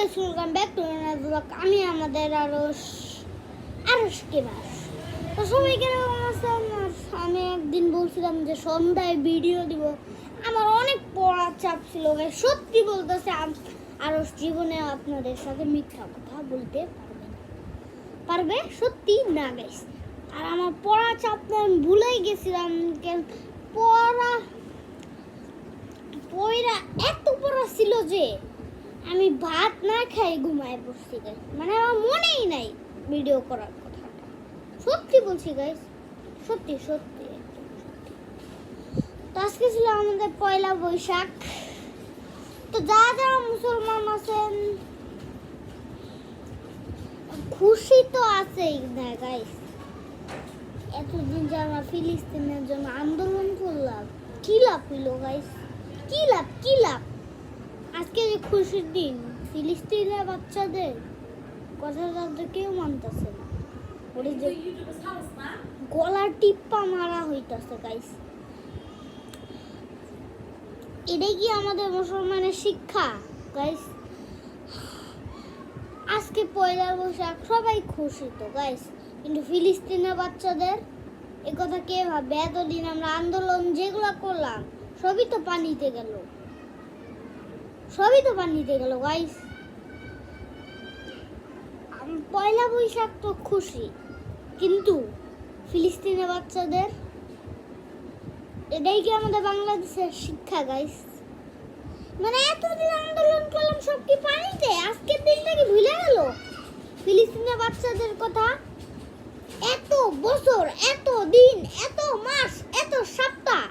Guys, welcome back to another blog. আমি আমাদের আরশকে বাস। তো সবাই কেমন আছেন? আমি একদিন বলছিলাম যে সন্ধ্যায় ভিডিও দিব। আমার অনেক পড়ার চাপ ছিল গাইস। সত্যি বলতেছে, আরশ জীবনে আপনাদের সাথে মিথ্যা কথা বলতে পারবে সত্যি না গাইস। আর আমার পড়ার চাপ আমি ভুলেই গেছিলাম। পড়া এত পড়া ছিল যে আমি ভাত না খাই ঘুমায় পড়ছি গাইস। মানে আমার মনেই নাই ভিডিও করার কথা। সত্যি বলছি গাইস, সত্যি সত্যি। তো আজকে ছিল আমাদের পয়লা বৈশাখ। তো যারা মুসলমান আছেন খুশি তো আছেই না গাইস। এতদিন যে আমরা ফিলিস্তিনের জন্য আন্দোলন করলাম, কি লাভ হইল গাইস? কি লাভ? আজকে যে খুশির দিন, ফিলিস্তিনের বাচ্চাদের কথাটা তো কেউ মানতেছে না। ওরে যে গলা টিপ্পা মারা হইতাছে গাইস। এটাই কি আমাদের মুসলমানের শিক্ষা গাইস? আজকে পয়লা বৈশাখ, সবাই খুশি তো গাইস, কিন্তু ফিলিস্তিনের বাচ্চাদের এ কথা কে ভাববে? এতদিন আমরা আন্দোলন যেগুলো করলাম সবই তো পানিতে গেল গাইস। পয়লা বৈশাখ তো খুশি, কিন্তু ফিলিস্তিনের বাচ্চাদের এটাই কি আমাদের বাংলাদেশের শিক্ষা গাইস? মানে এতদিন আন্দোলন করলাম সব কি পানিতে? আজকের দিনটা কি ভুলে গেল ফিলিস্তিনের বাচ্চাদের কথা? এত বছর, এত দিন, এত মাস, এত সপ্তাহ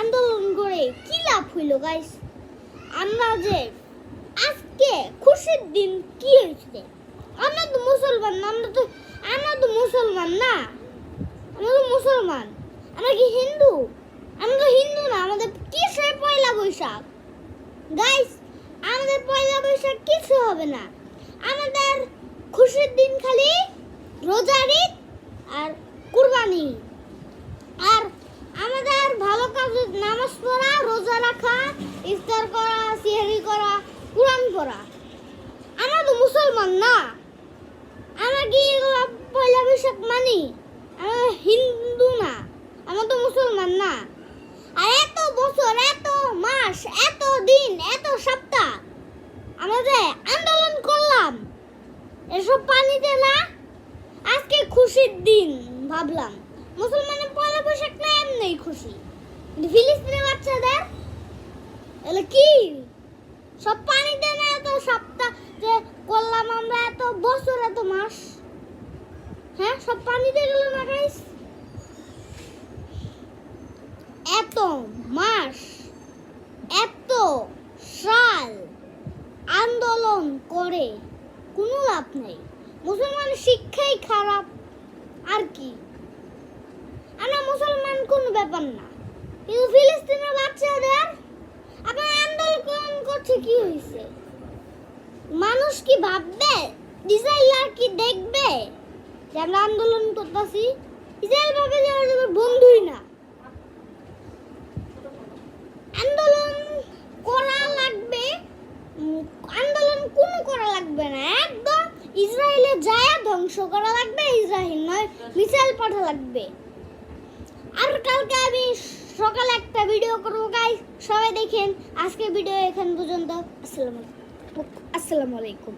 আন্দোলন করে কি লাভ হইল গাইস? আমরা যে আজকে খুশির দিন কি হয়েছে? আমরা তো মুসলমান না, আমরা তো মুসলমান না। আমরা তো মুসলমান, আমরা কি হিন্দু? আমরা তো হিন্দু না। আমাদের কিসের পয়লা বৈশাখ গাইস? আমাদের পয়লা বৈশাখ কিছু হবে না। আমাদের খুশির দিন খালি রোজার ঈদ আর কুরবানি, আর আমাদের ভালো কাজ, নামাজ পড়া, রোজা রাখা, ইফতার করা, সিহরি করা, কুরআন পড়া। আমরা তো মুসলমান না। আমরা কি পয়লা বৈশাখ মানি? আমরা হিন্দু না, আমরা তো মুসলমান না। আর এত বছর, এত মাস, এত দিন, এত সপ্তাহ আমরা যে আন্দোলন করলাম, এসব পানিতে না। আজকে খুশির দিন ভাবলাম মুসলমানের পয়লা বৈশাখ না, এমনি খুশি। ফিলিস্তিনের বাচ্চাদের এলে কি সব পানিতে না? এত সপ্তাহ যে করলাম আমরা, এত বছর, এত মাস, হ্যাঁ সব পানিতে গেল না গাইস? এত মাস, এত সাল আন্দোলন করে কোনো লাভ নেই। মুসলমানের শিক্ষাই খারাপ। আর কি, আমরা মুসলমান কোনো ব্যাপার না, কিন্তু ফিলিস্তিনের বাচ্চাদের আপনার আন্দোলন করছে কি হয়েছে? মানুষ কি ভাববে? ইসরায়েল আর কি দেখবে যে আমরা আন্দোলন করতেছি? ইসরায়েল ভাবে যে আমাদের বন্ধুই না। আন্দোলন করা লাগবে, আন্দোলন কোনো করা লাগবে না, একদম ইসরায়েলে যায় ধ্বংস করা লাগবে। ইসরায়েল নয়, মিসাইল পাঠা লাগবে। আর কালকে আমি সকালে একটা ভিডিও করবো গাইস, সবাই দেখেন। আজকে ভিডিও এখান পর্যন্ত। আসসালামু আলাইকুম।